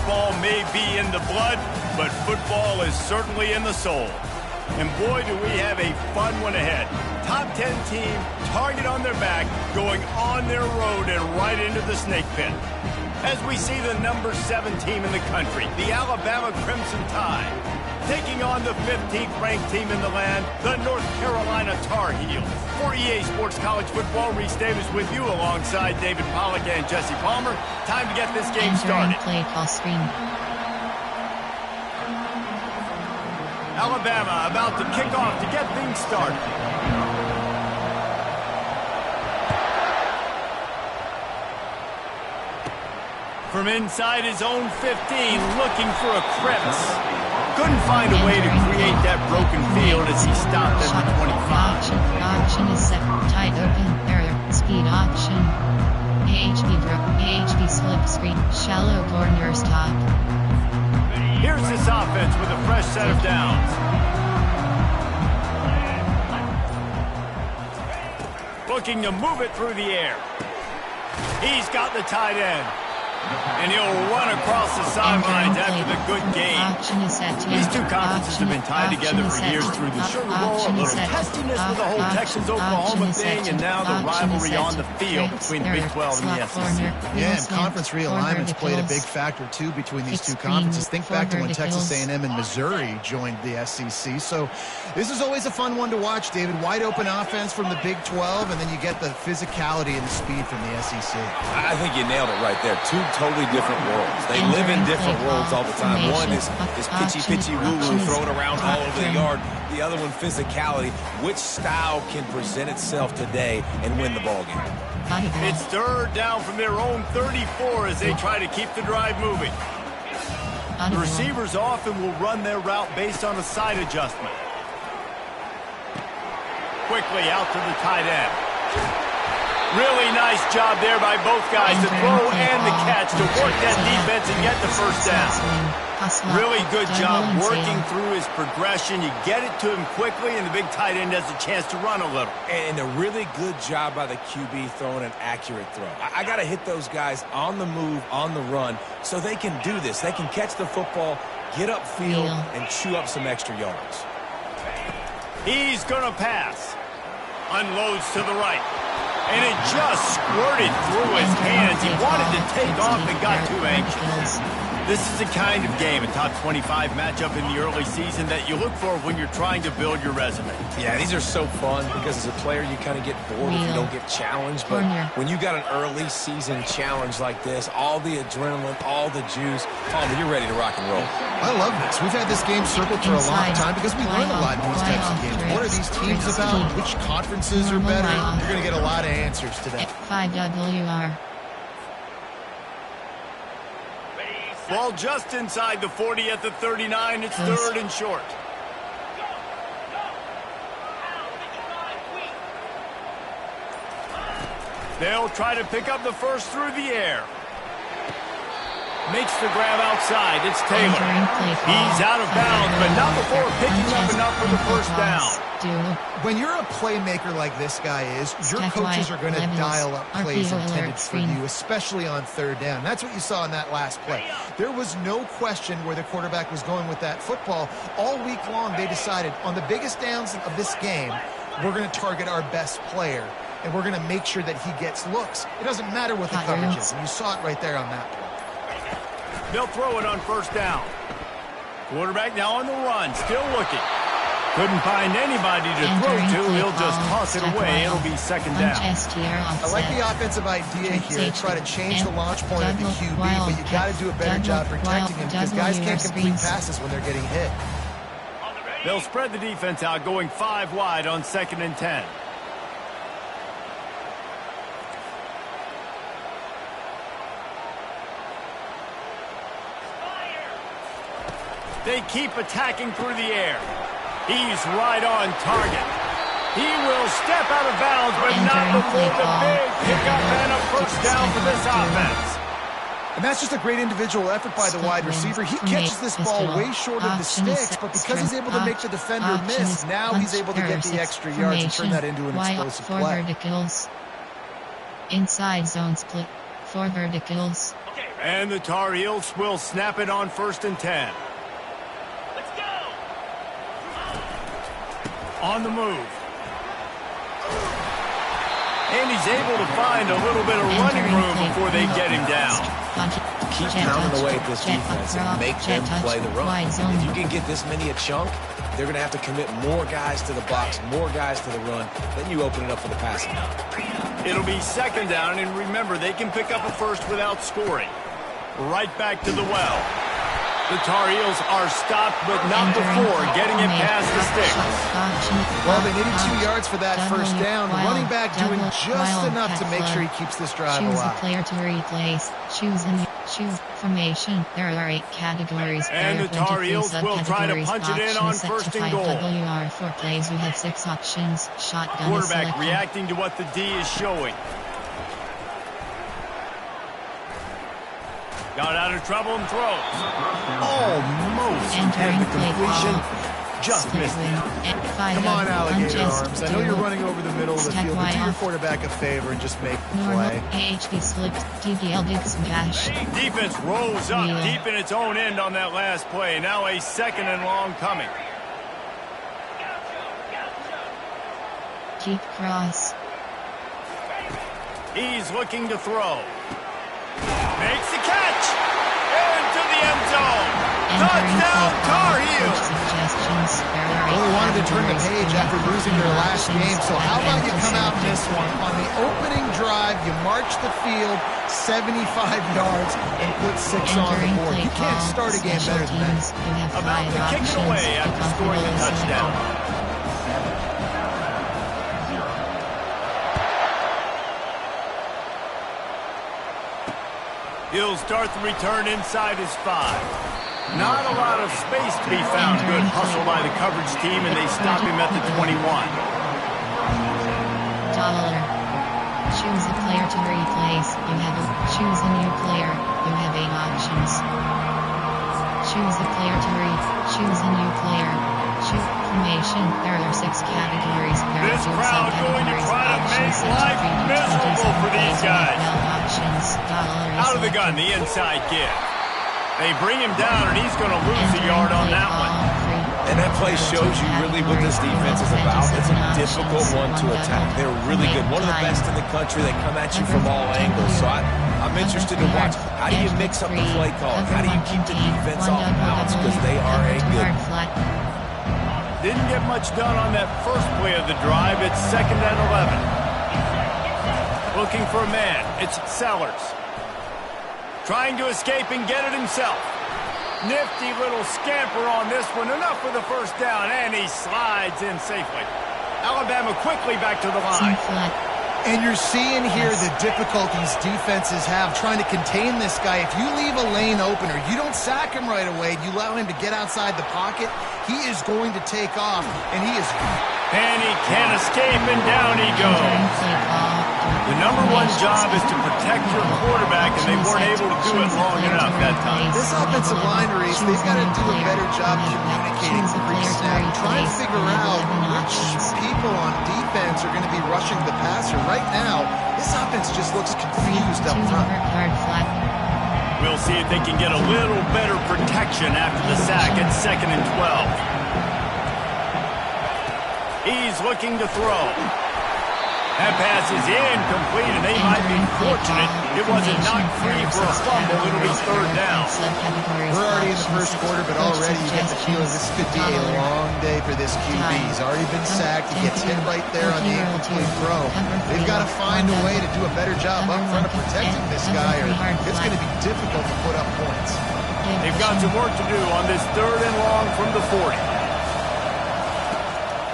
Football may be in the blood, but football is certainly in the soul. And boy, do we have a fun one ahead. Top 10 team, target on their back, going on their road and right into the snake pit. As we see the number 7 team in the country, the Alabama Crimson Tide, taking on the 15th ranked team in the land, the North Carolina Tar Heels. For EA Sports College Football, Reese Davis with you alongside David Pollack and Jesse Palmer. Time to get this game started. Play call screen. Alabama about to kick off to get things started. From inside his own 15, looking for a crevice. Couldn't find a way to create that broken field as he stopped at the 25. Option is set. Tight open. Error. Speed option. AHB drop. AHB slip screen. Shallow corner stop. Here's this offense with a fresh set of downs. Looking to move it through the air. He's got the tight end. And he'll run across the sidelines after the good game. These two conferences have been tied together for years through the Sugar Bowl, a little testiness with the whole Texas-Oklahoma thing, and now the rivalry on the field between the Big 12 and the SEC. Yeah, and conference realignment's played a big factor, too, between these two conferences. Think back to when Texas A&M and Missouri joined the SEC. So this is always a fun one to watch, David. Wide open offense from the Big 12, and then you get the physicality and the speed from the SEC. I think you nailed it right there. Two totally different worlds. They live in different worlds all the time. One is pitchy, woo-woo, throwing around all over the yard. The other one, physicality. Which style can present itself today and win the ball game? It's third down from their own 34 as they try to keep the drive moving. The receivers often will run their route based on a side adjustment. Quickly out to the tight end. Really nice job there by both guys to throw and the catch to work that defense and get the first down. Really good job working through his progression. You get it to him quickly, and the big tight end has a chance to run a little. And a really good job by the QB throwing an accurate throw. I got to hit those guys on the move, on the run, so they can do this. They can catch the football, get upfield, and chew up some extra yards. He's going to pass. Unloads to the right. And it just squirted through his hands. He wanted to take off and got too anxious. This is the kind of game, a top 25 matchup in the early season, that you look for when you're trying to build your resume. Yeah, these are so fun because as a player you kind of get bored if you don't get challenged. But when you got an early season challenge like this, all the adrenaline, all the juice, Palmer, you're ready to rock and roll. I love this. We've had this game circled for a long time because we learn a lot in these types of games. What are these teams about? Which conferences are better? You're going to get a lot of answers today. 5WR. Ball just inside the 40 at the 39. It's third and short. They'll try to pick up the first through the air. Makes the grab outside. It's Taylor. He's out of bounds, but not before picking up enough for the first down. When you're a playmaker like this guy is, your coaches are going to dial up plays intended for you, especially on third down. That's what you saw in that last play. There was no question where the quarterback was going with that football. All week long, they decided on the biggest downs of this game, we're going to target our best player, and we're going to make sure that he gets looks. It doesn't matter what the coverage is, and you saw it right there on that play. They'll throw it on first down. Quarterback now on the run, still looking. Couldn't find anybody to throw to. He'll just toss it away. It'll be second down. I like the offensive idea here. Try to change the launch point of the QB, but you got to do a better job protecting him because guys can't complete passes when they're getting hit. They'll spread the defense out, going 5 wide on 2nd and 10. They keep attacking through the air. He's right on target. He will step out of bounds, but not before the big pickup and a first down for this offense. And that's just a great individual effort by the wide receiver. He catches this ball way short of the sticks, but because he's able to make the defender miss, now he's able to get the extra yards and turn that into an explosive play. Inside zone split. 4 verticals. And the Tar Heels will snap it on 1st and 10. Let's go. On the move. And he's able to find a little bit of running room before they get him down. Keep pounding away at this defense and make them play the run. If you can get this many a chunk, they're going to have to commit more guys to the box, more guys to the run. Then you open it up for the passing. It'll be 2nd down, and remember, they can pick up a first without scoring. Right back to the well. The Tar Heels are stopped, but not before getting it past the sticks. Well, they needed 2 yards for that first down. Running back doing just enough to make sure he keeps this drive alive. Choose a player to replace. Choose formation. There are 8 categories. And the Tar Heels will try to punch it in on 1st and goal. WR 4 plays. We have 6 options. Shotgun. Quarterback reacting to what the D is showing. Got out of trouble and throws. Almost had the completion. Just missed it. Come on, alligator arms. I know you're running over the middle of the field, but do your quarterback a favor and just make the play. AHB slipped. DPL dig smash. Defense rolls up deep in its own end on that last play. Now a 2nd and long coming. Keep cross. He's looking to throw. Makes the catch. Into the end zone. Touchdown, Tar Heels. Well, they wanted to turn the page after losing their last game, so how about you come out in this one? On the opening drive, you march the field 75 yards and put 6 on the board. You can't start a game better than that. About to kick it away after scoring the touchdown. He'll start the return inside his 5. Not a lot of space to be found. Good hustle by the coverage team, and they stop him at the 21. Dollar. Choose a player to replace. Choose a new player. You have 8 options. Choose a player to choose a new player. Choose formation. There are 6 categories. There This are 2 crowd going to try to make life miserable for these guys. Out of the gun, the inside give. They bring him down, and he's going to lose a yard on that one. And that play shows you really what this defense is about. It's a difficult one to attack. They're really good. One of the best in the country. They come at you from all angles. So I'm interested to watch. How do you mix up the play calling? How do you keep the defense off balance? Because they are a good. Didn't get much done on that first play of the drive. It's 2nd and 11. Looking for a man. It's Sellers. Trying to escape and get it himself. Nifty little scamper on this one. Enough for the first down, and he slides in safely. Alabama quickly back to the line. And you're seeing here the difficulties defenses have trying to contain this guy. If you leave a lane open or you don't sack him right away, you allow him to get outside the pocket, he is going to take off, and he is... And he can't escape, and down he goes. The #1 job is to protect your quarterback, and they weren't able to do it long enough that time. This offensive line, Reese, they've got to do a better job communicating pre-snap. Try and figure out which people on defense are going to be rushing the passer. Right now, this offense just looks confused up front. We'll see if they can get a little better protection after the sack at 2nd and 12. He's looking to throw. That pass is incomplete, and they might be fortunate it wasn't knocked free for a fumble. It'll be 3rd down. We're already in the first quarter, but already you get the feeling this could be a long day for this QB. He's already been sacked. He gets hit right there on the incomplete throw. They've got to find a way to do a better job up front of protecting this guy, or it's going to be difficult to put up points. They've got some work to do on this 3rd and long from the 40.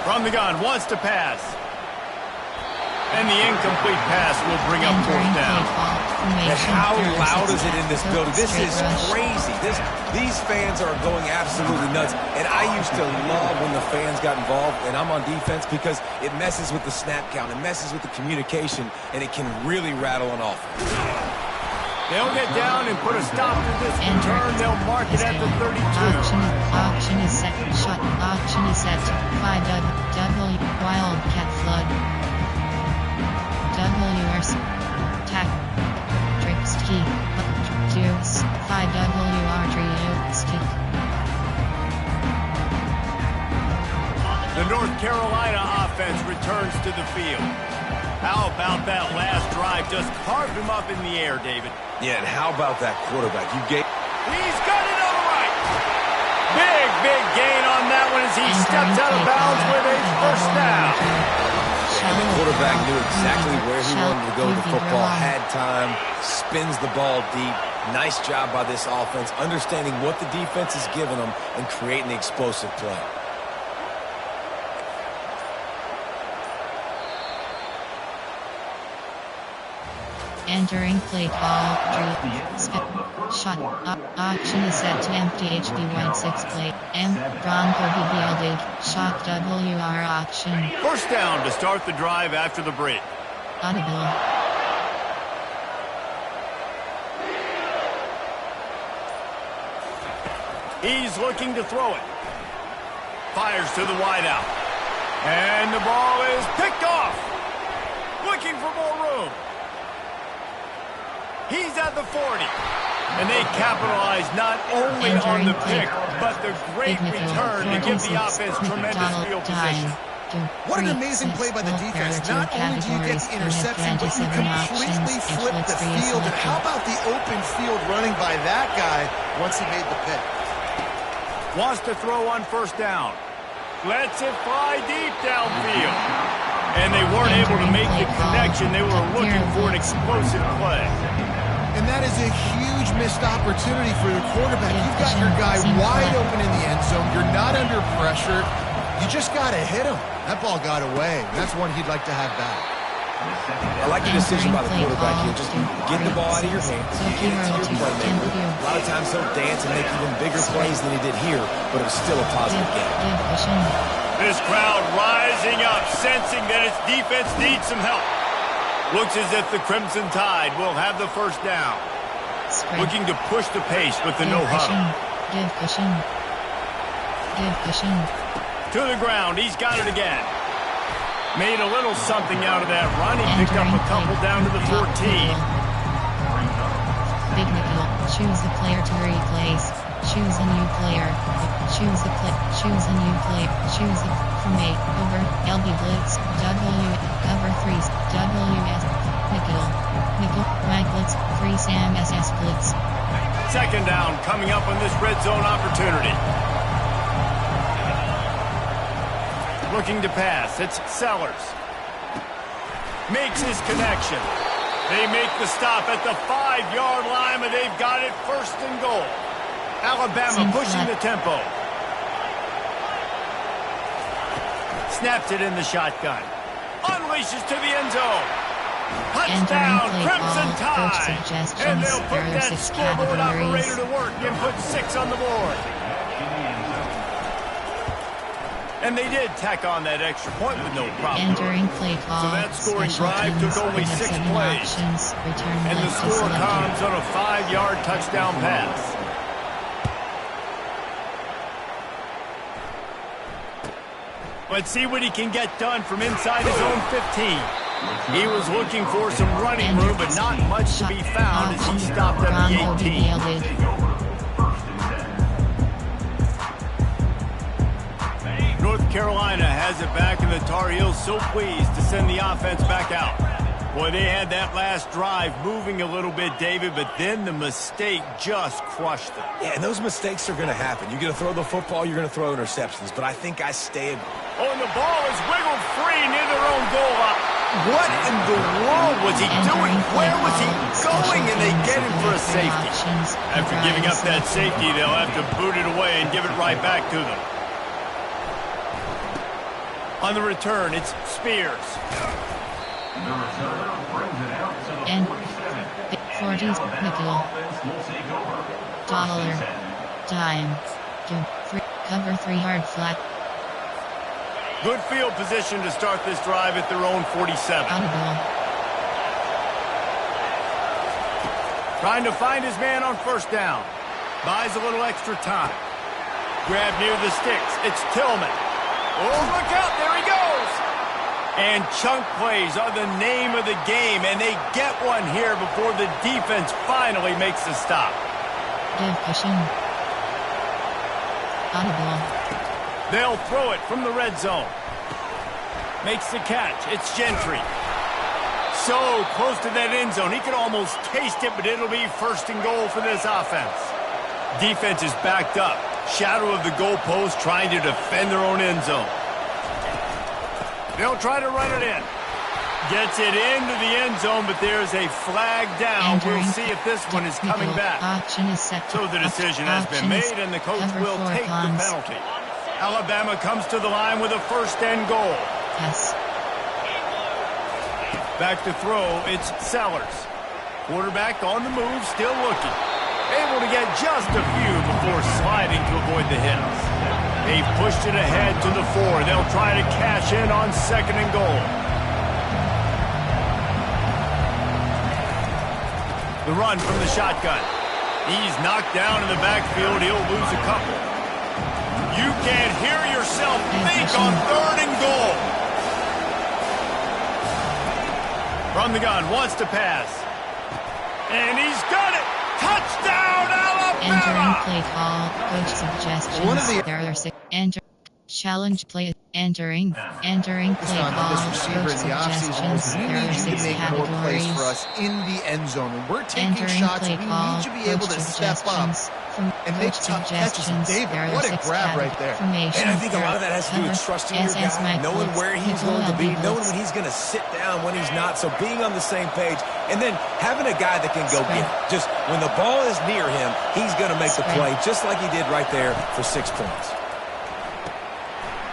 From the gun, wants to pass. And the incomplete pass will bring up 4th down. And how loud is it in this building? This is crazy. These fans are going absolutely nuts. And I used to love when the fans got involved, and I'm on defense, because it messes with the snap count. It messes with the communication, and it can really rattle an offense. They'll get down and put a stop to this return. They'll mark it at the 32. Auction is set. Shot. Auction is set. 5 W. Wildcat flood. WRC. Tack. Tricks key. Juice, 5WR3 stick. The North Carolina offense returns to the field. How about that last drive? Just carved him up in the air, David. Yeah, and how about that quarterback? He's got it on the right. Big gain on that one as he steps out of bounds with a first down. And the quarterback knew exactly where he wanted to go with the football, had time, spins the ball deep. Nice job by this offense, understanding what the defense is giving them and creating the explosive play. Entering play call, shot, option is set to empty HD white 6 play, Bronco BBL shock WR option. First down to start the drive after the break. Audible. He's looking to throw it. Fires to the wideout. And the ball is picked off. Looking for more room. He's at the 40. And they capitalize not only on the pick, but the great return to give the offense tremendous field position. What an amazing play by the defense. Not only do you get the interception, but you completely flip the field. And how about the open field running by that guy once he made the pick? Wants to throw on first down. Lets it fly deep downfield. And they weren't able to make the connection. They were looking for an explosive play. And that is a huge missed opportunity for the quarterback. You've got your guy wide open in the end zone. You're not under pressure. You just got to hit him. That ball got away. That's one he'd like to have back. I like the decision by the quarterback here. Just get the ball out of your hands. Get it to your playmaker. A lot of times he'll dance and make even bigger plays than he did here, but it was still a positive game. This crowd rising up, sensing that its defense needs some help. Looks as if the Crimson Tide will have the first down. Looking to push the pace with the no huddle. To the ground, he's got it again. Made a little something out of that run. He picked up a couple down to the 14. Big nickel. Choose the player to replace. Choose a new player. Choose a new player. Choose a from A over LB Blitz W cover 3s WS nickel right blitz 3 Sam SS Blitz. Second down coming up on this red zone opportunity. Looking to pass. It's Sellers. Makes his connection. They make the stop at the 5-yard line, but they've got it first and goal. Alabama pushing the tempo. Snaps it in the shotgun. Unleashes to the end zone. Touchdown, Crimson Tide. And they'll put that scoreboard operator to work and put 6 on the board. And they did tack on that extra point with no problem. Entering play call. So that scoring drive took only 6 plays. And the score comes on a 5-yard touchdown pass. Let's see what he can get done from inside his own 15. He was looking for some running room, but not much to be found as he stopped at the 18. North Carolina has it back, and the Tar Heels so pleased to send the offense back out. Boy, they had that last drive moving a little bit, David, but then the mistake just crushed them. Yeah, and those mistakes are going to happen. You're going to throw the football, you're going to throw interceptions, but I think I stayed. Oh, and the ball is wiggled free near their own goal line. What in the world was he doing? Where was he going? And they get him for a safety. After giving up that safety, they'll have to boot it away and give it right back to them. On the return, it's Spears. And 40s nickel. Dollar. Dime. Cover 3 hard flat. Good field position to start this drive at their own 47. Trying to find his man on first down. Buys a little extra time. Grab near the sticks. It's Tillman. Oh, look out. There he goes. And chunk plays are the name of the game, and they get one here before the defense finally makes the stop. They'll throw it from the red zone. Makes the catch. It's Gentry. So close to that end zone. He could almost taste it, but it'll be 1st and goal for this offense. Defense is backed up. Shadow of the goalpost trying to defend their own end zone. They'll try to run it in. Gets it into the end zone, but there's a flag down. We'll see if this one is coming back. So the decision has been made, and the coach will take the penalty. Alabama comes to the line with a 1st and goal. Yes. Back to throw, it's Sellers. Quarterback on the move, still looking. Able to get just a few before sliding to avoid the hits. They've pushed it ahead to the 4. They'll try to cash in on 2nd and goal. The run from the shotgun. He's knocked down in the backfield. He'll lose a couple. You can't hear yourself think on 3rd and goal. From the gun, wants to pass. And he's got it. Touchdown, Alabama! Entering play call. Coach suggestions. There are 6. Enter. Challenge play. Entering play call. Coach suggestions. There are 6 categories. For us in the end zone. When we're taking shots, we need to be able to step up and make tough catches. David, what a grab right there. And I think a lot of that has to do with trusting your guy, knowing where he's going to be, knowing when he's going to sit down, when he's not. So being on the same page, and then having a guy that can go get it. Just when the ball is near him, he's going to make the play, just like he did right there for 6 points.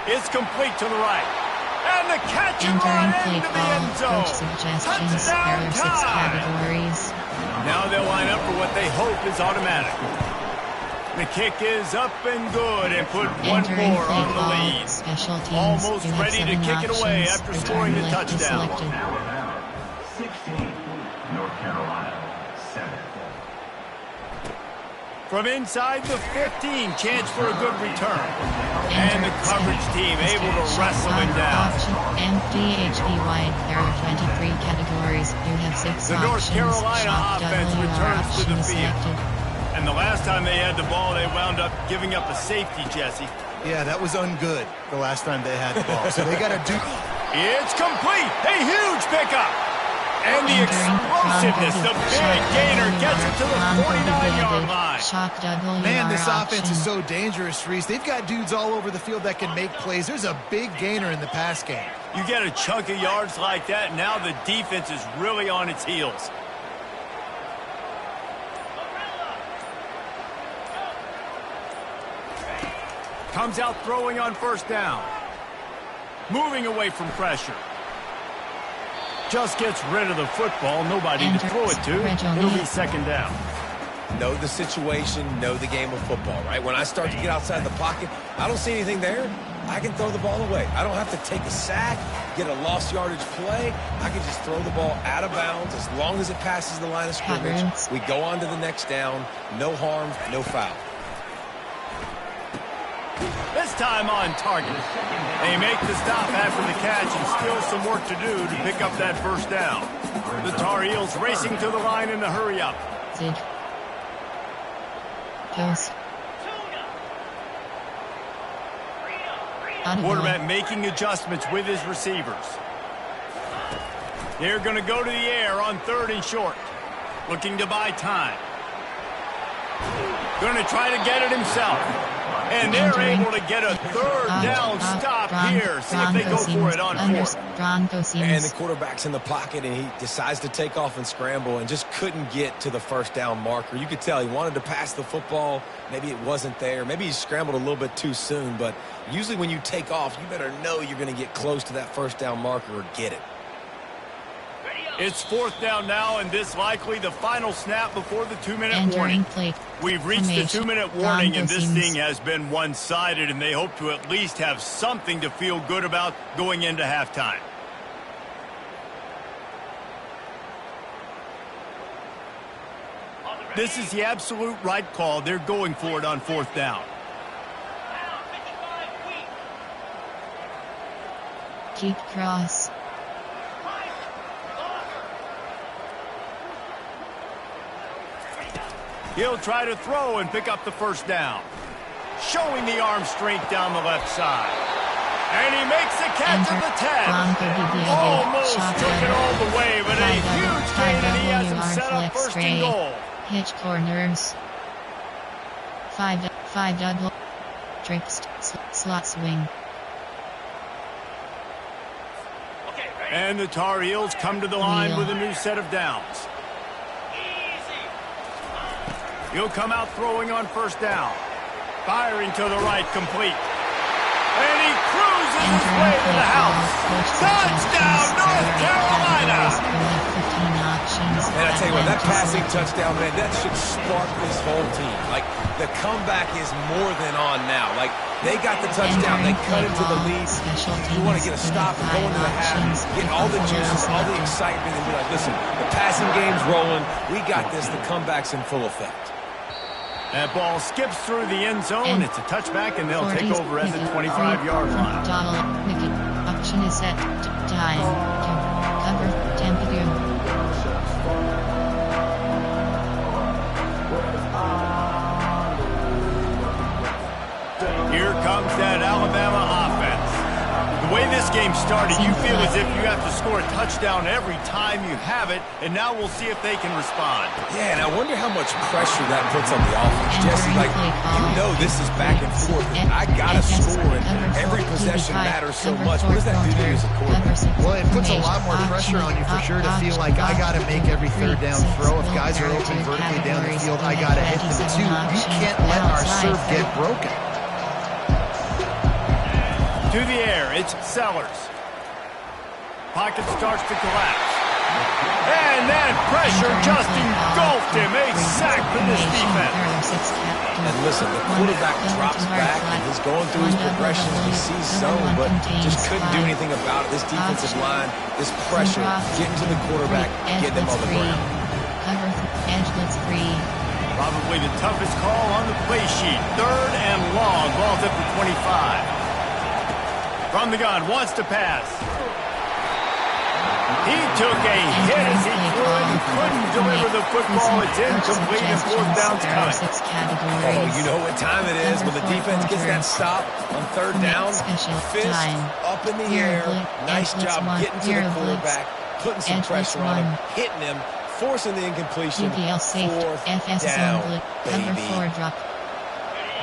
It's complete to the right. And the catch and run into the end zone. Touchdown, there are 6 categories. Now they'll line up for what they hope is automatic. The kick is up and good, and put one more on the lead. Special teams, almost ready to kick it away after scoring the touchdown. 16, North Carolina, 7. From inside the 15, chance for a good return. And the coverage team able to wrestle him down. MDHBY, there are 23 categories. You have 6 the options. North Carolina offense returns to the field. Selected. And the last time they had the ball, they wound up giving up a safety, Jesse. Yeah, that was ungood the last time they had the ball. So they got to do... It's complete. A huge pickup. And the explosiveness, the big gainer gets it to the 49-yard line. Man, this offense is so dangerous, Reese. They've got dudes all over the field that can make plays. There's a big gainer in the pass game. You get a chunk of yards like that, now the defense is really on its heels. Comes out throwing on 1st down. Moving away from pressure. Just gets rid of the football. Nobody to throw it to. It'll be 2nd down. Know the situation, know the game of football, right? When I start to get outside the pocket, I don't see anything there. I can throw the ball away. I don't have to take a sack, get a lost yardage play. I can just throw the ball out of bounds as long as it passes the line of scrimmage. We go on to the next down. No harm, no foul. This time on target. They make the stop after the catch and still some work to do to pick up that 1st down. The Tar Heels racing to the line in the hurry-up. Quarterback making adjustments with his receivers. They're going to go to the air on 3rd and short. Looking to buy time. Going to try to get it himself. And they're able to get a 3rd down stop here. See if they go for it on 4th. And the quarterback's in the pocket, and he decides to take off and scramble and just couldn't get to the 1st down marker. You could tell he wanted to pass the football. Maybe it wasn't there. Maybe he scrambled a little bit too soon. But usually when you take off, you better know you're going to get close to that 1st down marker or get it. It's 4th down now, and this likely the final snap before the 2-minute warning. We've reached the 2-minute warning, and this thing has been one-sided, and they hope to at least have something to feel good about going into halftime. This is the absolute right call. They're going for it on 4th down. Deep cross. He'll try to throw and pick up the first down. Showing the arm strength down the left side. And he makes the catch at the 10. Almost took it all the way, but a huge gain, and he has him set up first and goal. Hitch corners. 5 double. Trips. Slot swing. And the Tar Heels come to the line with a new set of downs. He'll come out throwing on first down. Firing to the right, complete. And he cruises his way to the house. Touchdown, North Carolina! And I tell you what, that passing touchdown, man, that should spark this whole team. Like, the comeback is more than on now. Like, they got the touchdown, they cut into the lead. You want to get a stop and go into the half, get all the juices, all the excitement, and be like, listen, the passing game's rolling. We got this. The comeback's in full effect. That ball skips through the end zone. It's a touchback, and they'll take over at the 25-yard line. Option is set. Time. Cover. Temperature. Here comes that Alabama offense. The way this game started, you feel as if you have to score a touchdown every time you have it, and now we'll see if they can respond. Yeah, and I wonder how much pressure that puts on the offense. Jesse, like, you know this is back and forth. I got to score, and every possession matters so much. What does that do to you as a quarterback? Well, it puts a lot more pressure on you for sure to feel like I got to make every third down throw. If guys are open vertically down the field, I got to hit them too. We can't let our serve get broken. To the air, it's Sellers. Pocket starts to collapse. And that pressure just engulfed him. A sack for this defense. And listen, the quarterback drops back and he's going through his progressions. He sees zone, but just couldn't do anything about it. This defensive line, this pressure, getting to the quarterback, getting him on the ground. Edge blitz 3. Probably the toughest call on the play sheet. Third and long. Ball's at the 25. From the gun, wants to pass. He took a hit as he threw it and couldn't deliver the football. It's incomplete and fourth down's coming. Oh, you know what time it is when the defense gets that stop on third down. Fist up in the air. Nice job getting to the quarterback, putting some pressure on him, hitting him, forcing the incompletion. Fourth down, baby.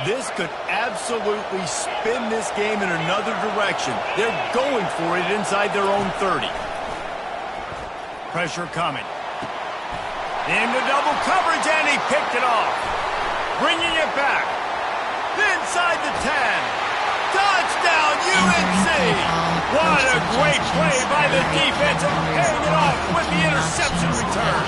This could absolutely spin this game in another direction. They're going for it inside their own 30. Pressure coming. Into double coverage, and he picked it off. Bringing it back. Inside the 10. Touchdown, UNC! What a great play by the defense and paying it off with the interception return.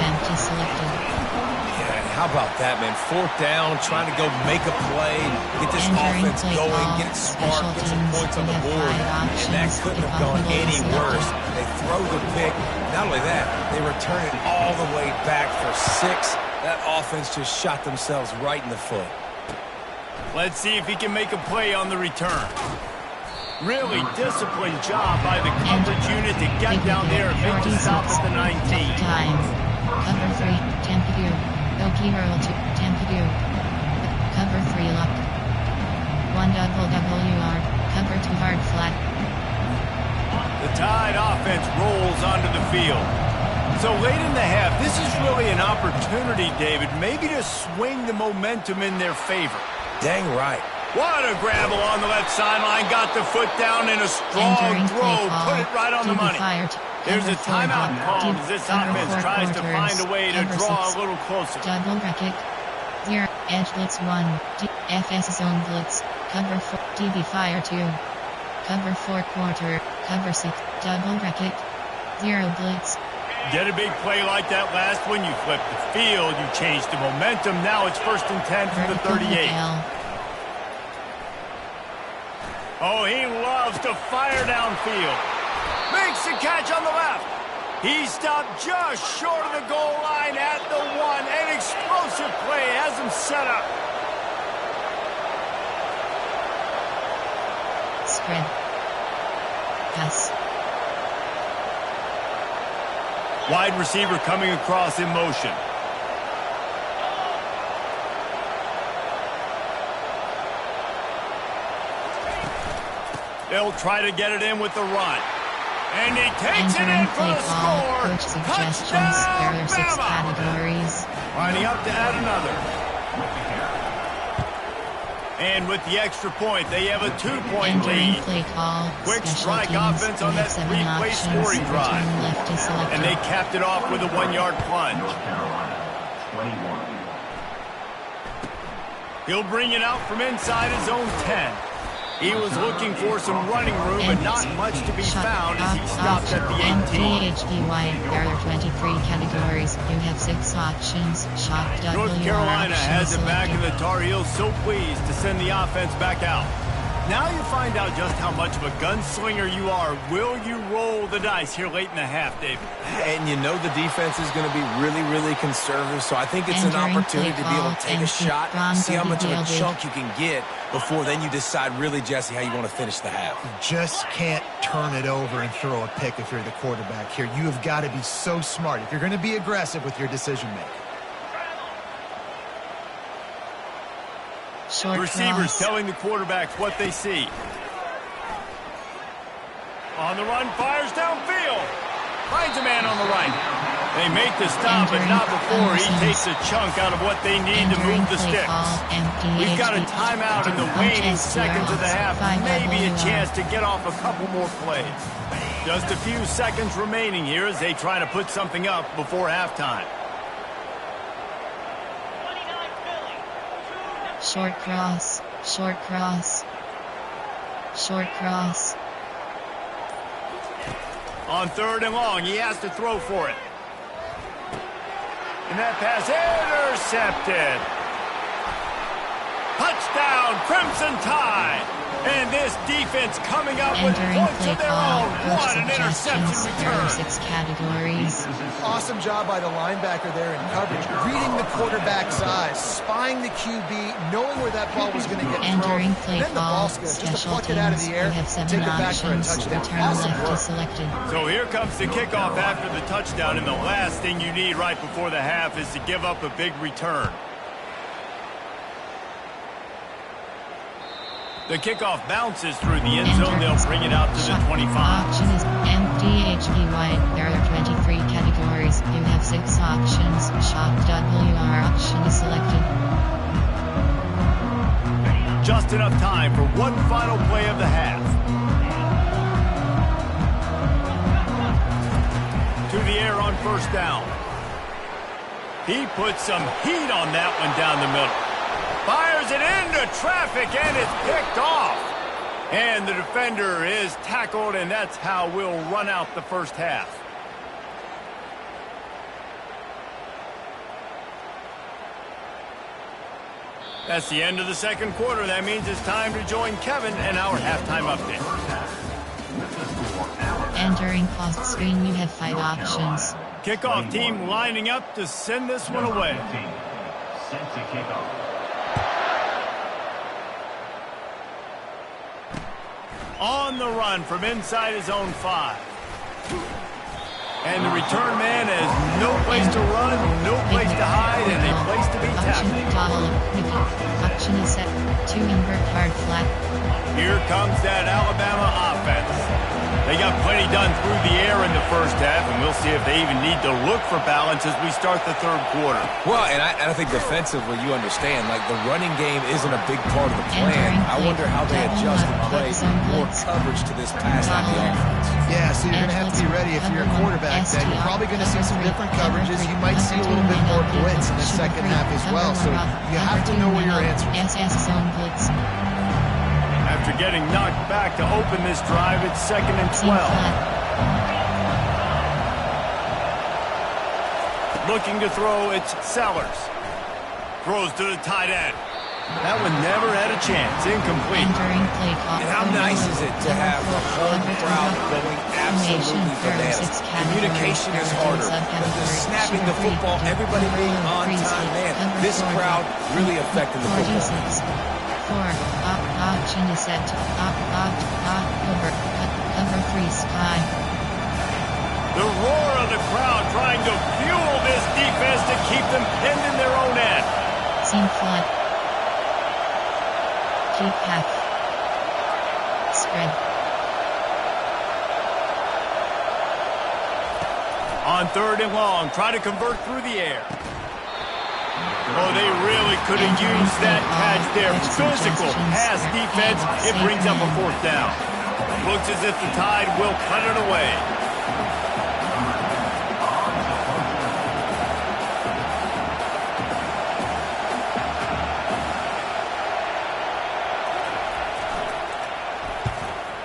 How about that, man? Fourth down, trying to go make a play, get this offense going, get it sparked, get some points on the board, and that couldn't have gone any worse. They throw the pick. Not only that, they return it all the way back for 6. That offense just shot themselves right in the foot. Let's see if he can make a play on the return. Really disciplined job by the coverage unit to get down there and make the stop at the 19. Time. Cover 3, Temperature. Okie hurl to Temperature. Cover 3 lock. 1 double WR. Cover 2 hard flat. The Tide offense rolls onto the field. So late in the half, this is really an opportunity, David, maybe to swing the momentum in their favor. Dang right. What a grab along the left sideline. Got the foot down in a strong throw. Put it right on the money. There's a timeout called as this offense tries to find a way to draw a little closer. Double bracket. 0. Edge blitz 1. FS zone blitz. Cover 4. DB fire 2. Cover 4 quarter. Cover 6. Double bracket. 0 blitz. Get a big play like that last one. You flip the field. You change the momentum. Now it's 1st and 10 from the 38. Oh, he loves to fire downfield. Makes the catch on the left. He stopped just short of the goal line at the 1. An explosive play has him set up. Spread. Pass. Wide receiver coming across in motion. They'll try to get it in with the run. And he takes it in for the score. Coach suggestions. There are 6 categories. Lining up to add another. And with the extra point, they have a 2-point lead. Play call. Quick strike offense on that 3-play scoring drive. And they capped it off with a 1-yard plunge. North Carolina, 21. He'll bring it out from inside his own 10. He was looking for some running room, but not much to be found as he stopped at the 18. There are 23 categories. You have 6 options. North Carolina has it back, and the Tar Heels so pleased to send the offense back out. Now you find out just how much of a gunslinger you are. Will you roll the dice here late in the half, David? And you know the defense is going to be really, really conservative, so I think it's an opportunity to be able to take a shot, see how much of a chunk you can get before then you decide really, Jesse, how you want to finish the half. You just can't turn it over and throw a pick if you're the quarterback here. You have got to be so smart if you're going to be aggressive with your decision-making. Receivers telling the quarterbacks what they see. On the run, fires downfield. Finds a man on the right. They make the stop, but not before he takes a chunk out of what they need to move the sticks. We've got a timeout in the waning seconds of the half. Maybe a chance to get off a couple more plays. Just a few seconds remaining here as they try to put something up before halftime. Short cross, short cross, short cross. On 3rd and long, he has to throw for it. And that pass intercepted. Touchdown, Crimson Tide. And this defense coming out with points of their own. What an interception return. 6 categories. Awesome job by the linebacker there in coverage, reading the quarterback's eyes, spying the QB, knowing where that ball was going to get thrown. Then the ball's good, just to pluck it out of the air and take it back for a touchdown. Awesome work. Selected. So here comes the kickoff after the touchdown, and the last thing you need right before the half is to give up a big return. The kickoff bounces through the end zone. They'll bring it out to the 25. Option is MDHPY. There are 23 categories. You have 6 options. Shot WR option is selected. Just enough time for one final play of the half. To the air on 1st down. He puts some heat on that one down the middle. Fires it into traffic, and it's picked off. And the defender is tackled, and that's how we'll run out the first half. That's the end of the 2nd quarter. That means it's time to join Kevin and our halftime update. Entering cost screen, you have 5 options. Kickoff team lining up to send this one away. Set to kick off. On the run from inside his own 5. And the return man has no place to run, no place to hide, and a place to be tackled. Option is set to invert hard flat. Here comes that Alabama offense. They got plenty done through the air in the 1st half, and we'll see if they even need to look for balance as we start the 3rd quarter. Well, and I think defensively, you understand, like the running game isn't a big part of the plan. I wonder how they adjust and play more coverage to this pass-happy offense. Yeah, so you're going to have to be ready if you're a quarterback then. You're probably going to see some different coverages. You might see a little bit more blitz in the 2nd half as well, so you have to know where your answer is. Zone blitz. After getting knocked back to open this drive, it's 2nd and 12. Looking to throw, it's Sellers. Throws to the tight end. That one never had a chance. Incomplete. And how nice is it to have the whole crowd going absolutely bananas? Communication is harder. The snapping the football, everybody being on time. Man, this crowd really affecting the football. 4. Option is set. Cover 3 sky. The roar of the crowd trying to fuel this defense to keep them pinned in their own end. Scene flood. Keep half. Spread. On 3rd and long, try to convert through the air. Oh, they really could have used that catch there. Physical pass defense. It brings up a 4th down. Looks as if the Tide will cut it away.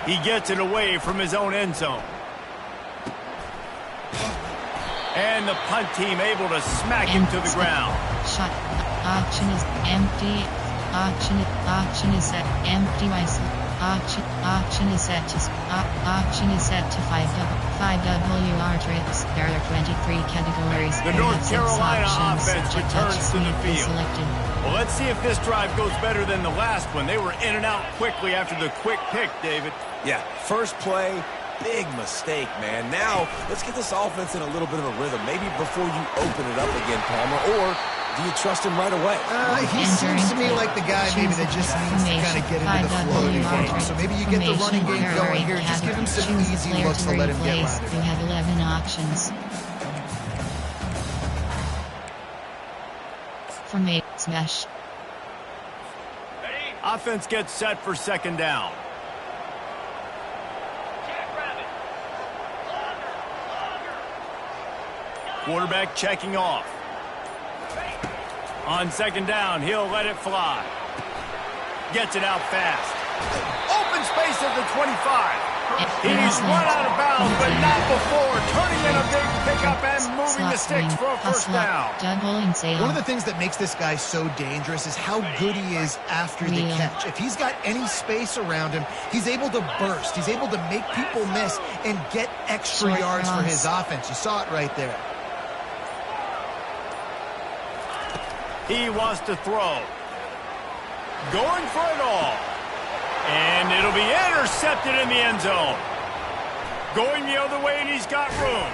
He gets it away from his own end zone. And the punt team able to smack him to the ground. Shot. Auction is empty. Auction is set. Empty. Auction is set to 5 WR trips. There are 23 categories. The North Carolina offense returns to the field. Well, let's see if this drive goes better than the last one. They were in and out quickly after the quick pick, David. Yeah, first play, big mistake, man. Now, let's get this offense in a little bit of a rhythm. Maybe before you open it up again, Palmer, or do you trust him right away? He seems to me like the guy maybe that just needs to kind of get into the flow of the game. So maybe you get the running game going here. Just give him some easy looks to let him get right. You have 11 options. Formate smash. Offense gets set for 2nd down. Quarterback checking off. On 2nd down, he'll let it fly. Gets it out fast. Open space at the 25. He's run out of bounds, but not before. Turning in a big pickup and moving the sticks for a 1st down. One of the things that makes this guy so dangerous is how good he is after the catch. If he's got any space around him, he's able to burst. He's able to make people miss and get extra yards for his offense. You saw it right there. He wants to throw. Going for it all. And it'll be intercepted in the end zone. Going the other way, and he's got room.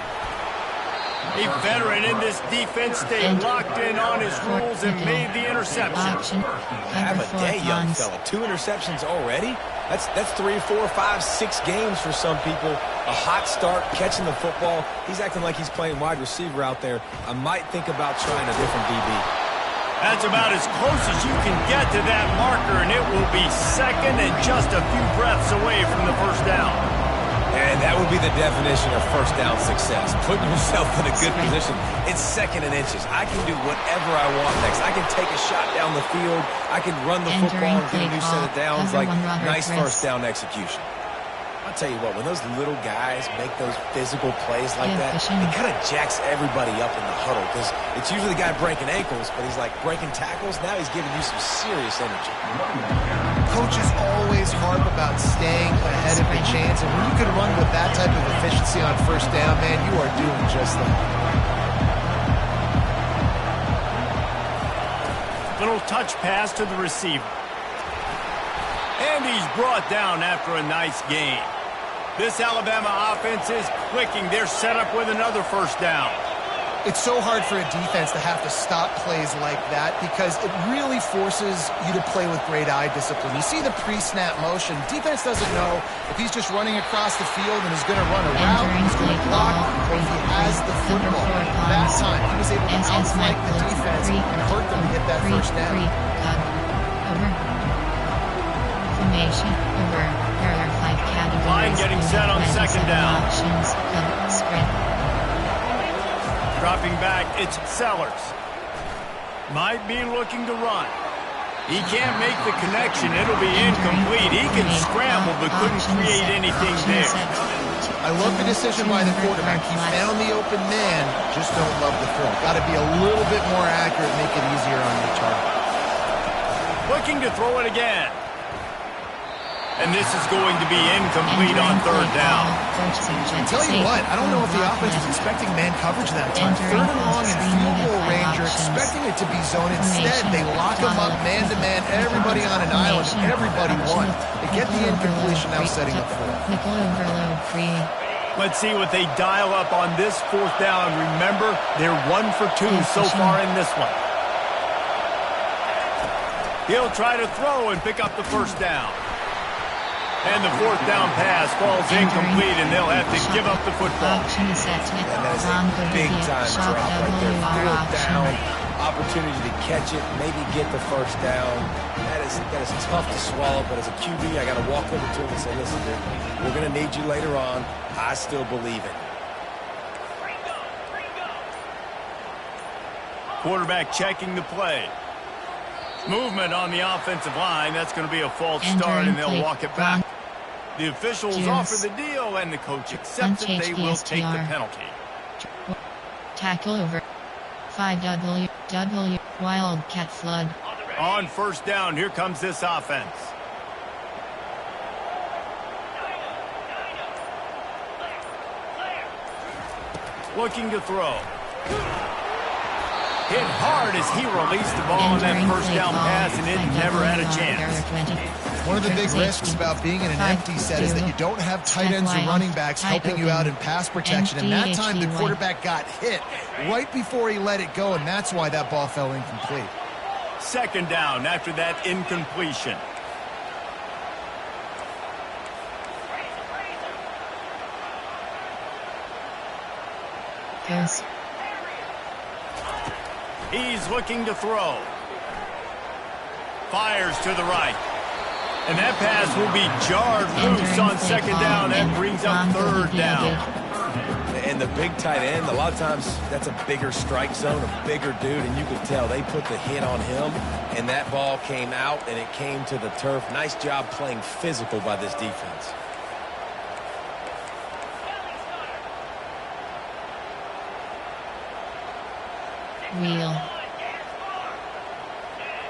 A veteran in this defense stayed locked in on his rules and made the interception. Have a day, young fella. 2 interceptions already? That's 3, 4, 5, 6 games for some people. A hot start, catching the football. He's acting like he's playing wide receiver out there. I might think about trying a different DB. That's about as close as you can get to that marker, and it will be 2nd and just a few breaths away from the 1st down. And that would be the definition of 1st down success, putting yourself in a good position. It's 2nd and inches. I can do whatever I want next. I can take a shot down the field. I can run the football and get a new set of downs. Like, nice 1st down execution. I'll tell you what, when those little guys make those physical plays like that, it kind of jacks everybody up in the huddle because it's usually the guy breaking ankles, but he's like breaking tackles. Now he's giving you some serious energy. Coaches always harp about staying ahead of the chains, and when you can run with that type of efficiency on 1st down, man, you are doing just that. Little touch pass to the receiver. And he's brought down after a nice gain. This Alabama offense is clicking. They're set up with another 1st down. It's so hard for a defense to have to stop plays like that because it really forces you to play with great eye discipline. You see the pre-snap motion. Defense doesn't know if he's just running across the field and is going to run a route, he's going to block, or if he has the football. That time, he was able to outflank the defense and hurt them to get that 1st down. Formation over. There are 5 categories. Line getting set on 2nd down. Options. Spread. Dropping back, it's Sellers. Might be looking to run. He can't make the connection. It'll be incomplete. He can scramble, but couldn't create anything there. I love the decision by the quarterback. He found the open man. Just don't love the throw. Got to be a little bit more accurate, make it easier on your target. Looking to throw it again. And this is going to be incomplete on 3rd down. I'll tell you what, I don't know if the offense is expecting man coverage that time. 3rd and long and field goal range, you're expecting it to be zone. Instead, they lock them up man-to-man, everybody on an island, and everybody won. They get the incompletion now setting up for it. Let's see what they dial up on this fourth down. Remember, they're 1 for 2 so far in this one. He'll try to throw and pick up the first down. And the fourth down pass falls incomplete, and they'll have to give up the football. And that is a big-time drop right there. Fourth down, opportunity to catch it, maybe get the first down. That is tough to swallow, but as a QB, I got to walk over to him and say, listen, dude, we're going to need you later on. I still believe it. Quarterback checking the play. Movement on the offensive line. That's going to be a false start, and they'll walk it back. The officials offer the deal, and the coach accepts it. They will take the penalty. Tackle over. 5W. Wildcat flood. On first down, here comes this offense. Looking to throw. Hit hard as he released the ball on that first down pass, and it never had a chance. One of the big risks about being in an empty set is that you don't have tight ends or running backs helping you out in pass protection. And that time, the quarterback got hit right before he let it go, and that's why that ball fell incomplete. Second down after that incompletion. Yes. He's looking to throw. Fires to the right. And that pass will be jarred loose on second down. That brings up third down. And the big tight end, a lot of times that's a bigger strike zone, a bigger dude, and you could tell they put the hit on him, and that ball came out, and it came to the turf. Nice job playing physical by this defense. Wheel.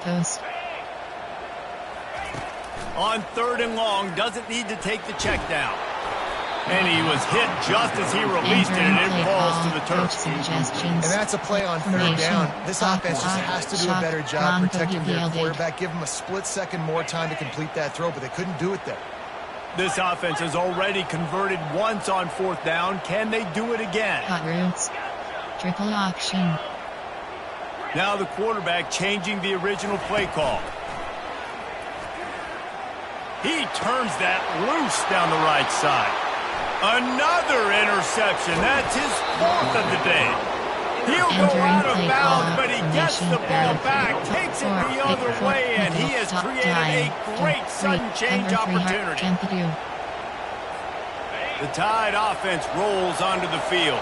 Post. On third and long, doesn't need to take the check down. And he was hit just as he released it, and it falls to the turf. And that's a play on third down. This offense just has to do a better job protecting their quarterback. Give him a split second more time to complete that throw, but they couldn't do it there. This offense has already converted once on fourth down. Can they do it again? Hot routes. Triple option. Now the quarterback changing the original play call. He turns that loose down the right side. Another interception. That's his fourth of the day. He'll go out of bounds, but he gets the ball back, takes it the other way, and he has created a great sudden change opportunity. The Tide offense rolls onto the field.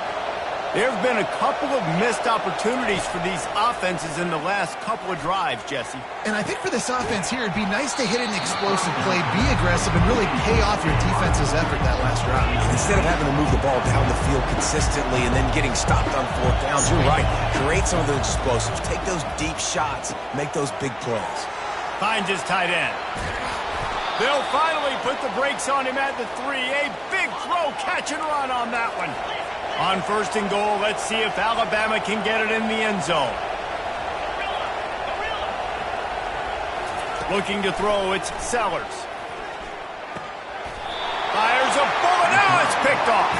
There have been a couple of missed opportunities for these offenses in the last couple of drives, Jesse. And I think for this offense here, it'd be nice to hit an explosive play, be aggressive, and really pay off your defense's effort that last drive. Instead of having to move the ball down the field consistently and then getting stopped on fourth downs, you're right. Create some of those explosives. Take those deep shots. Make those big plays. Finds his tight end. They'll finally put the brakes on him at the 3. A big throw, catch and run on that one. On first and goal, let's see if Alabama can get it in the end zone. Looking to throw, it's Sellers. Fires a bullet, now it's picked off.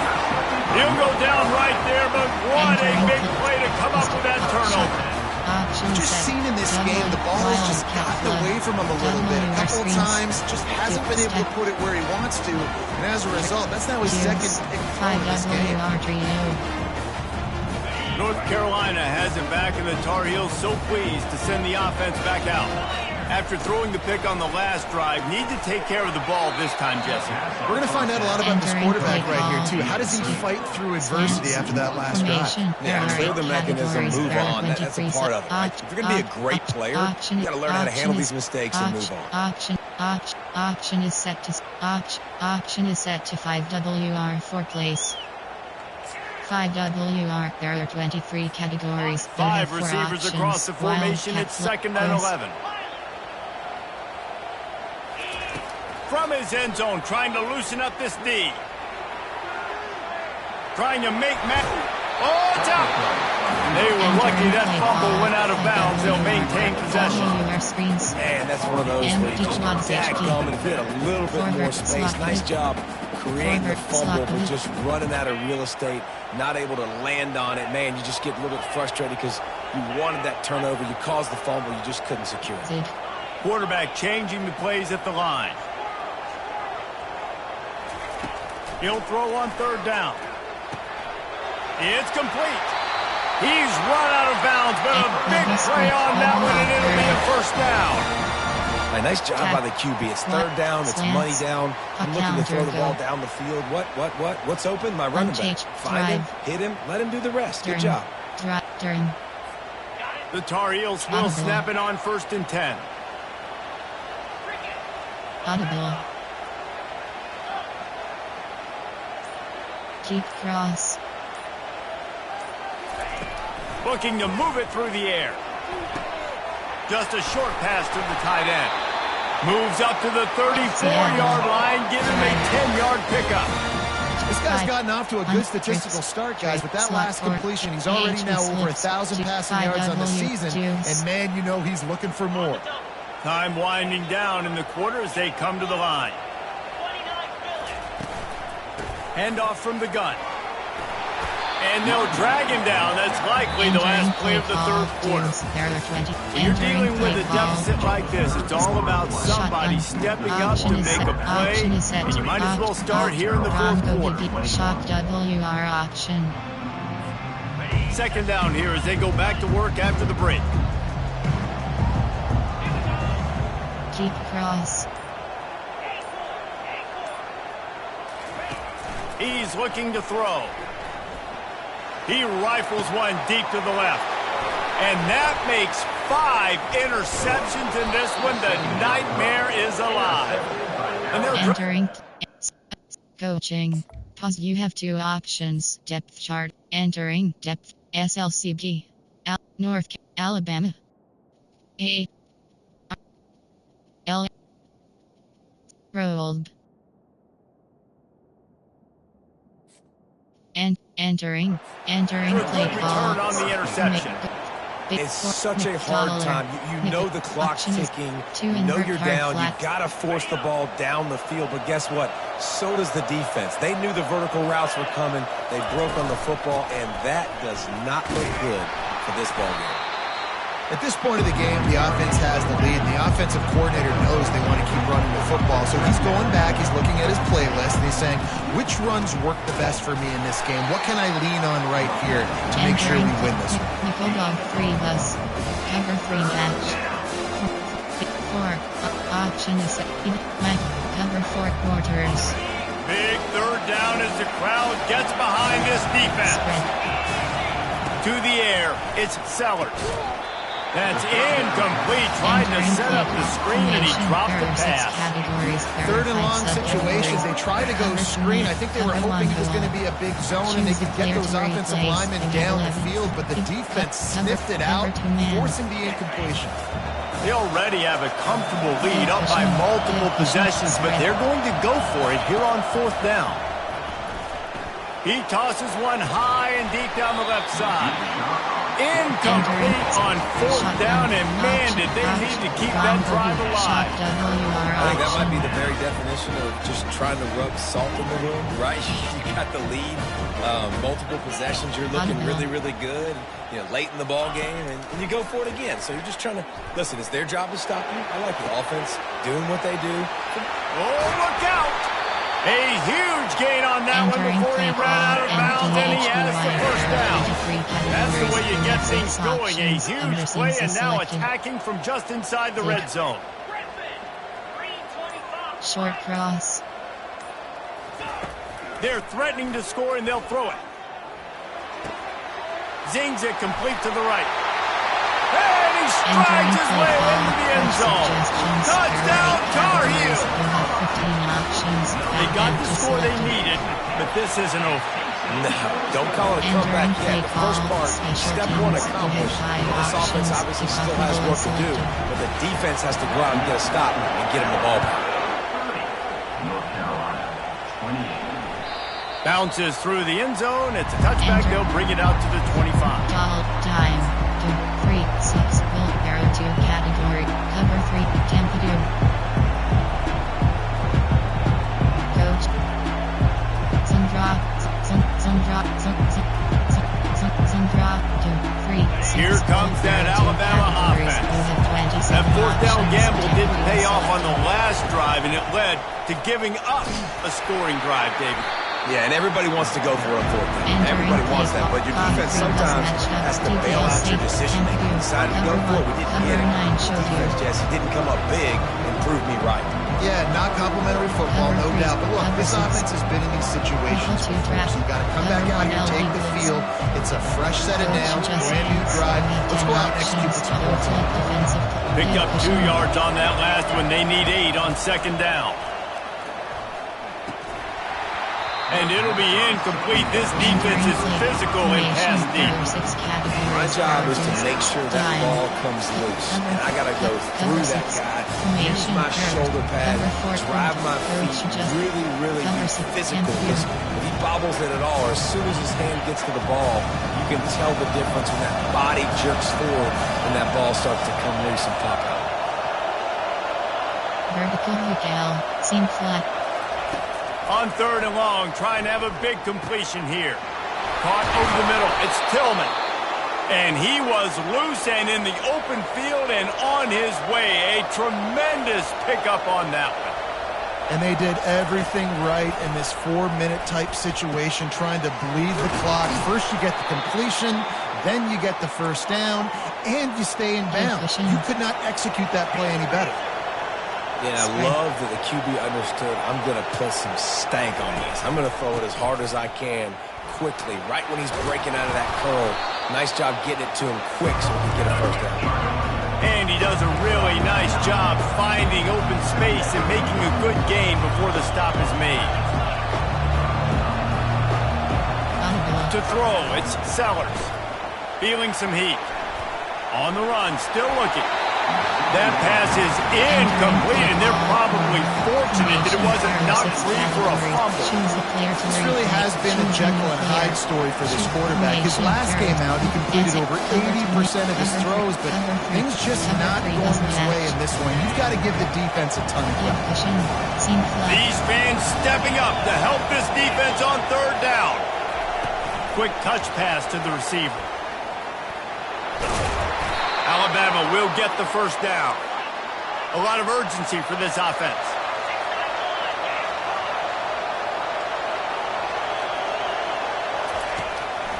He'll go down right there, but what a big play to come up with that turnover. Just seen in this game, the ball has just gotten away from him a little bit. A couple times, just hasn't been able to put it where he wants to. And as a result, that's now his second pick in this game. North Carolina has it back, and the Tar Heels so pleased to send the offense back out. After throwing the pick on the last drive, need to take care of the ball this time, Jesse. We're going to find out a lot about this quarterback right here, too. How does he fight through adversity after that last drive? Yeah, clear the mechanism, move on. That's a part of it. Right? If you're going to be a great player, you got to learn how to handle these mistakes and move on. Option is set to 5WR for place. 5WR. There are 23 categories. 5 receivers across the formation. It's second and 11. From his end zone, trying to loosen up this D. Trying to make oh, it's out! They were lucky that fumble went out of bounds. They'll maintain possession. Man, that's one of those where you just got to come and get a little bit more space. Nice job creating the fumble, but just running out of real estate, not able to land on it. Man, you just get a little bit frustrated because you wanted that turnover. You caused the fumble. You just couldn't secure it. Quarterback changing the plays at the line. He'll throw on third down. It's complete. He's run out of bounds, but a big play on that one, and it'll be a first down. A nice job by the QB. It's third down. It's money down. I'm looking to throw the ball down the field. What's open? My running back. Find him, hit him, let him do the rest. Good job. The Tar Heels will snap it on 1st and 10. Audible. Keep cross. Looking to move it through the air. Just a short pass to the tight end. Moves up to the 34-yard line, giving him a 10-yard pickup. This guy's gotten off to a good statistical start, guys. With that last completion, he's already now over 1,000 passing yards on the season. And, man, you know he's looking for more. Time winding down in the quarter as they come to the line. Handoff from the gun. And they'll drag him down. That's likely the last play of the third quarter. When you're dealing with a deficit like this, it's all about somebody stepping up to make a play. And you might as well start here in the fourth quarter. Shock WR option. Second down here as they go back to work after the break. Keep cross. He's looking to throw. He rifles one deep to the left. And that makes 5 interceptions in this one. The nightmare is alive. And entering coaching. Pause. You have 2 options. Depth chart. Entering depth. SLCB. North Alabama. A. L. Rolled. And entering play call. On the interception. It's such a hard time. You know the clock's ticking. You know you're down. You got to force the ball down the field. But guess what? So does the defense. They knew the vertical routes were coming. They broke on the football, and that does not look good for this ball game. At this point of the game, the offense has the lead, and the offensive coordinator knows they want to keep running the football. So he's going back, he's looking at his playlist, and he's saying, which runs work the best for me in this game? What can I lean on right here to make sure we win this one? Nickel dog 3 bus. Cover 3 match. 4. Option is cover 4 quarters. Big third down as the crowd gets behind this defense. Spread. To the air, it's Sellers. That's incomplete, trying to set up the screen, and he dropped the pass. Third and long situations, they tried to go screen. I think they were hoping it was going to be a big zone and they could get those offensive linemen down the field, but the defense sniffed it out, forcing the incompletion. They already have a comfortable lead up by multiple possessions, but they're going to go for it here on 4th down. He tosses one high and deep down the left side. Incomplete on 4th down, and man, did they need to keep that drive alive. I think that might be the very definition of just trying to rub salt in the wound, right? You got the lead, multiple possessions, you're looking really, really good, late in the ball game, and you go for it again. So you're just trying to, listen, it's their job to stop you. I like the offense doing what they do. Oh, look out! A huge gain on that one before he ran out of bounds, and he has the first down. That's the way you get things going. A huge play, and now attacking from just inside the red zone. Short cross. They're threatening to score, and they'll throw it. Zings it complete to the right. And he strides his way into the end zone. Touchdown, Tar Heels! They got the score they needed, but this isn't over. No, don't call it a comeback yet. The first part, step 1 accomplished. This offense obviously still has work to do, but the defense has to go out and get a stop and get him the ball back. Bounces through the end zone. It's a touchback. They'll bring it out to the 25. Time. 2, 3, 6. Will arrow 2 category. Cover 3. Tempo 2. Coach. drive, and it led to giving up a scoring drive, David. Yeah, and everybody wants to go for a fourth down. Everybody wants that, but your defense sometimes has to bail out your decision-making. Decided to go for it. We didn't get it. Defense, Jesse, didn't come up big and prove me right. Yeah, not complimentary football, no doubt. But look, this offense has been in these situations before, so you got to come back out here, take the field. It's a fresh set of downs, brand new drive. Let's go out and execute what's important. Picked up 2 yards on that last one. They need 8 on second down. And it'll be incomplete. This defense is physical and pass deep. My job is to make sure that ball comes loose. And I got to go through that guy, use my shoulder pad, drive my feet, really physical. If he bobbles it at all, or as soon as his hand gets to the ball, you can tell the difference when that body jerks forward and that ball starts to come loose and pop out. Vertical hook L, seam flat. On third and long, trying to have a big completion here. Caught over the middle. It's Tillman. And he was loose and in the open field and on his way. A tremendous pickup on that one. And they did everything right in this 4-minute type situation, trying to bleed the clock. First you get the completion, then you get the first down, and you stay in bounds. You could not execute that play any better. Yeah, I love that the QB understood I'm going to put some stank on this. I'm going to throw it as hard as I can quickly, right when he's breaking out of that curl. Nice job getting it to him quick so we can get a first down. And he does a really nice job finding open space and making a good gain before the stop is made. To throw, it's Sellers. Feeling some heat. On the run, still looking. That pass is incomplete, and they're probably fortunate that it wasn't knocked free for a fumble. This really has been a Jekyll and Hyde story for this quarterback. His last game out, he completed over 80% of his throws, but things just not going his way in this one. You've got to give the defense a ton of credit. These fans stepping up to help this defense on third down. Quick touch pass to the receiver. Alabama will get the first down. A lot of urgency for this offense.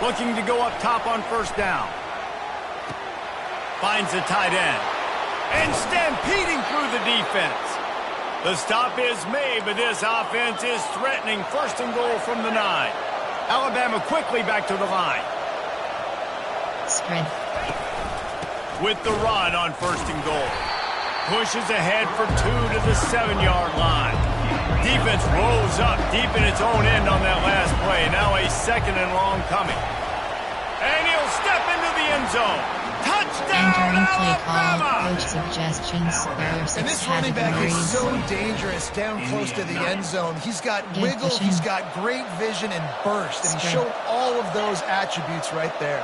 Looking to go up top on first down. Finds the tight end. And stampeding through the defense. The stop is made, but this offense is threatening first and goal from the 9. Alabama quickly back to the line. Spread. With the run on first and goal. Pushes ahead for 2 to the 7-yard line. Defense rolls up deep in its own end on that last play. Now a second and long coming. And he'll step into the end zone. Touchdown, Alabama! Coach suggestions. There are 6 and this running back is so dangerous down close to the end zone. He's got wiggle, he's got great vision and burst, and he showed all of those attributes right there.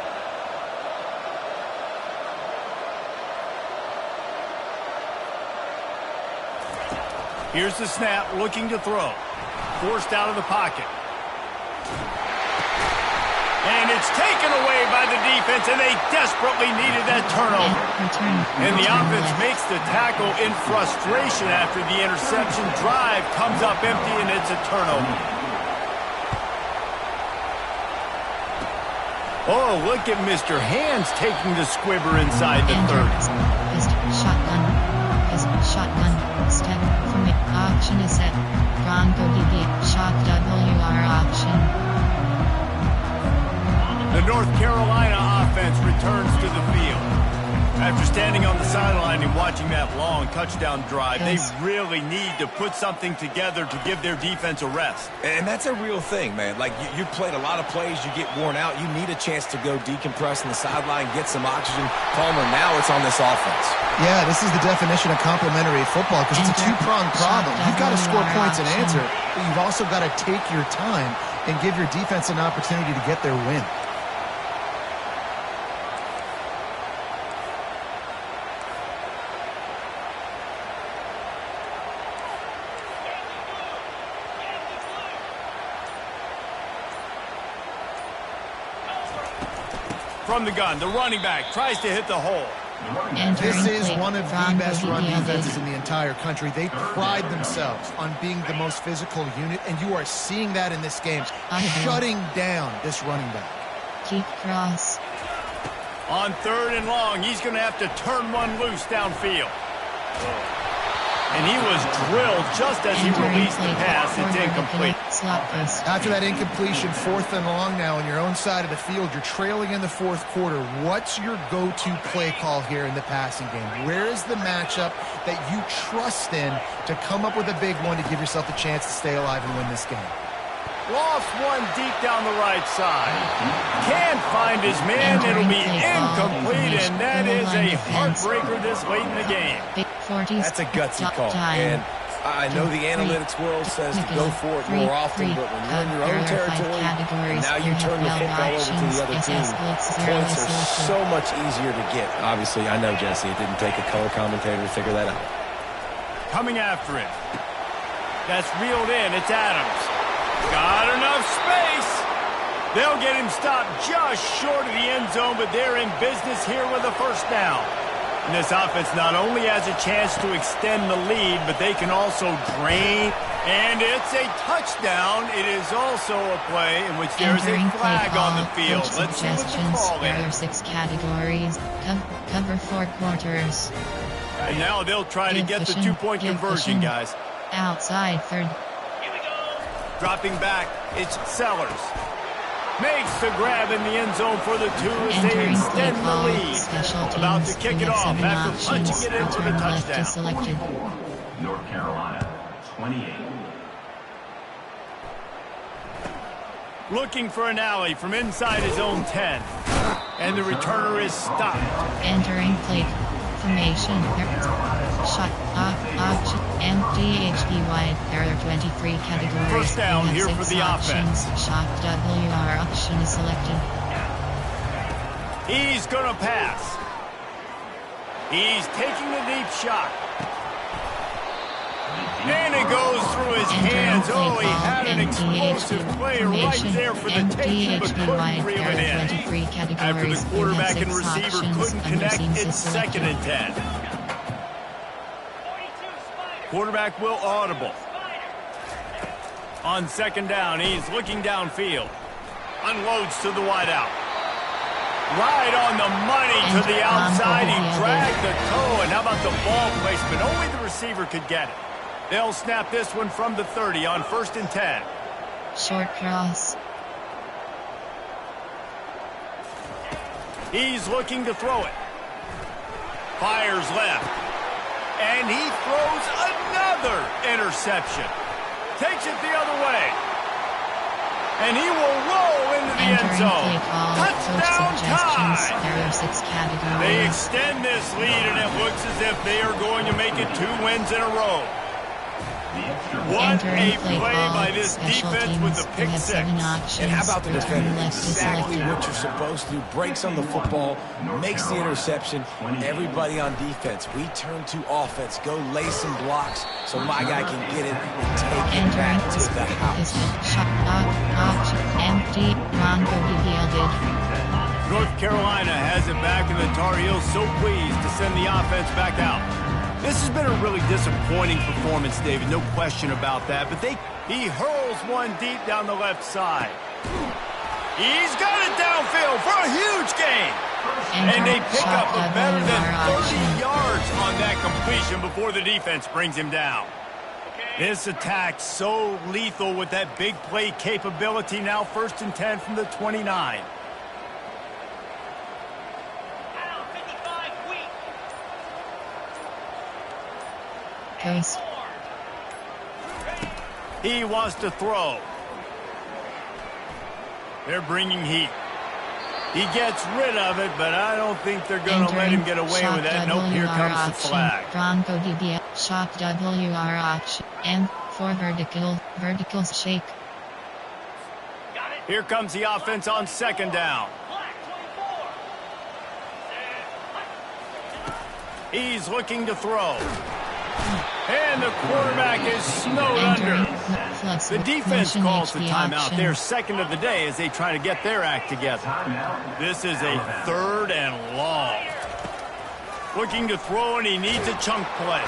Here's the snap, looking to throw. Forced out of the pocket. And it's taken away by the defense, and they desperately needed that turnover. And the offense makes the tackle in frustration after the interception. Drive comes up empty, and it's a turnover. Oh, look at Mr. Hands taking the squibber inside the 30. Shotgun. Step from it. Option is set. Bronco DB. Shock WR option. The North Carolina offense returns to the field. After standing on the sideline and watching that long touchdown drive, they really need to put something together to give their defense a rest. And that's a real thing, man. Like, you played a lot of plays, you get worn out, you need a chance to go decompress on the sideline, get some oxygen. Palmer, now it's on this offense. Yeah, this is the definition of complementary football because it's a two-pronged problem. You've got to score points and answer, but you've also got to take your time and give your defense an opportunity to get their win. From the gun, the running back tries to hit the hole. This is one of the best run defenses in the entire country. They pride themselves on being the most physical unit, and you are seeing that in this game, shutting down this running back. Keep cross. On 3rd and long, he's going to have to turn one loose downfield. And he was drilled just as he released the pass. It's incomplete. After that incompletion, 4th and long now on your own side of the field. You're trailing in the 4th quarter. What's your go-to play call here in the passing game? Where is the matchup that you trust in to come up with a big one to give yourself a chance to stay alive and win this game? Lost one deep down the right side. Can't find his man. It'll be incomplete, and that is a heartbreaker this late in the game. That's a gutsy call, and I know the analytics world says to go for it more often, but when you're in your own territory, and now you turn the football over to the other team, points are so much easier to get. Obviously, I know, Jesse, it didn't take a color commentator to figure that out. Coming after it. That's reeled in. It's Adams. Got enough space. They'll get him stopped just short of the end zone, but they're in business here with a first down. And this offense not only has a chance to extend the lead, but they can also drain. And it's a touchdown. It is also a play in which there is a flag on the field. Let's see what the call is. There are 6 categories. Cover 4 quarters. And now they'll try to get the 2-point conversion, guys. Outside 3rd. Dropping back, it's Sellers. Makes the grab in the end zone for the 2 as they extend the lead. About to kick it off after punching it in for the touchdown. North Carolina, 28. Looking for an alley from inside his own 10. And the returner is stopped. Entering play formation. Shot, option, MDHD wide. There are 23 categories. First down here for the offense. Shot WR option is selected. He's going to pass. He's taking a deep shot. And it goes through his hands. Oh, he had an explosive play right there for the taking, but couldn't reel it in. After the quarterback and receiver couldn't connect, it's 2nd and 10. Quarterback will audible. On 2nd down, he's looking downfield. Unloads to the wideout. Right on the money to the outside. He dragged the toe. And how about the ball placement? Only the receiver could get it. They'll snap this one from the 30 on 1st and 10. Short cross. He's looking to throw it. Fires left. And he throws another interception. Takes it the other way. And he will roll into the end zone. Touchdown time. There are 6 categories. They extend this lead, and it looks as if they are going to make it 2 wins in a row. What a play by this defense with the pick 6. And how about the defender? Exactly what you're supposed to do. Breaks on the football, makes the interception. Everybody on defense, we turn to offense. Go lay some blocks so my guy can get it and take it back to the house. Empty. Bronco yielded. North Carolina has it back, and the Tar Heels so pleased to send the offense back out. This has been a really disappointing performance, David, no question about that. But he hurls one deep down the left side. He's got it downfield for a huge gain. And they pick up a better than 30 yards on that completion before the defense brings him down. This attack so lethal with that big play capability. Now 1st and 10 from the 29. Coast. He wants to throw. They're bringing heat. He gets rid of it, but I don't think they're going to let him get away with that. Nope, here comes the flag. Bronco DB, shot WR option, and for vertical shake. Here comes the offense on 2nd down. He's looking to throw. And the quarterback is snowed under. The defense calls the timeout. They're 2nd of the day as they try to get their act together. This is a 3rd and long. Looking to throw, and he needs a chunk play.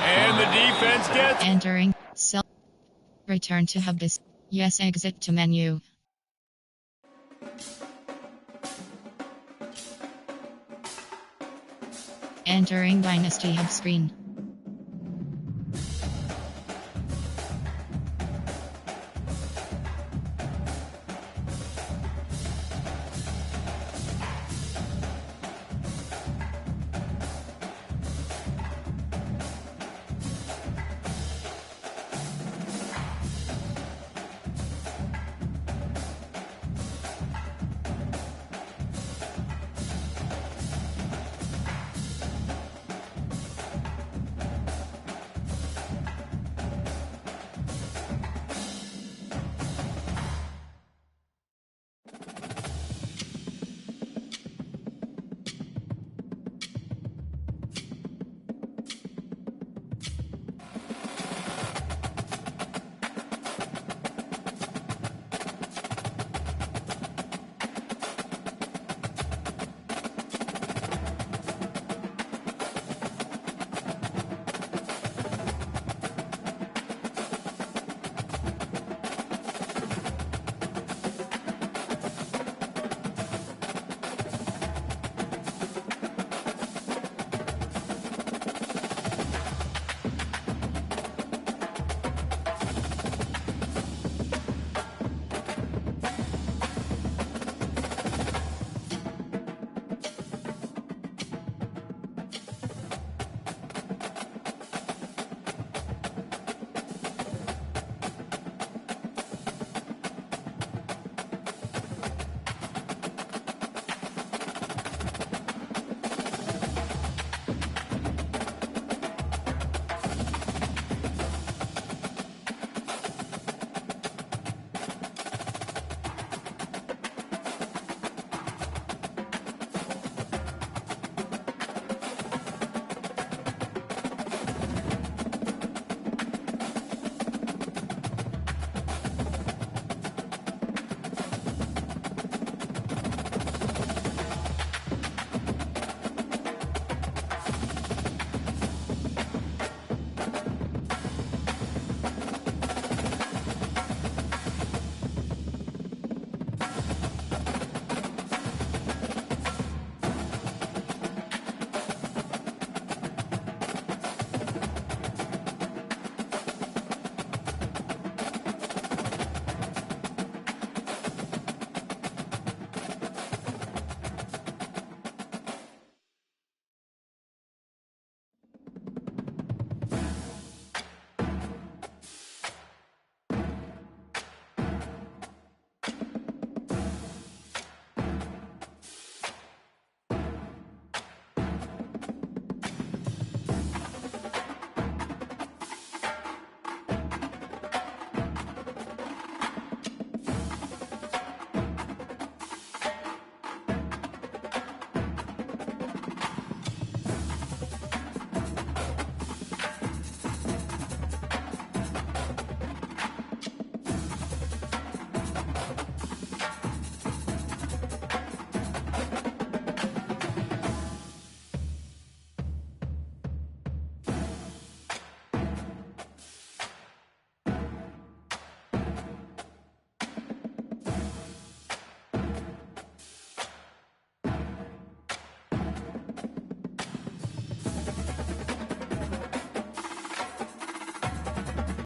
And the defense gets... Entering. Return to hub this. Yes, exit to menu. Entering Dynasty Hub screen.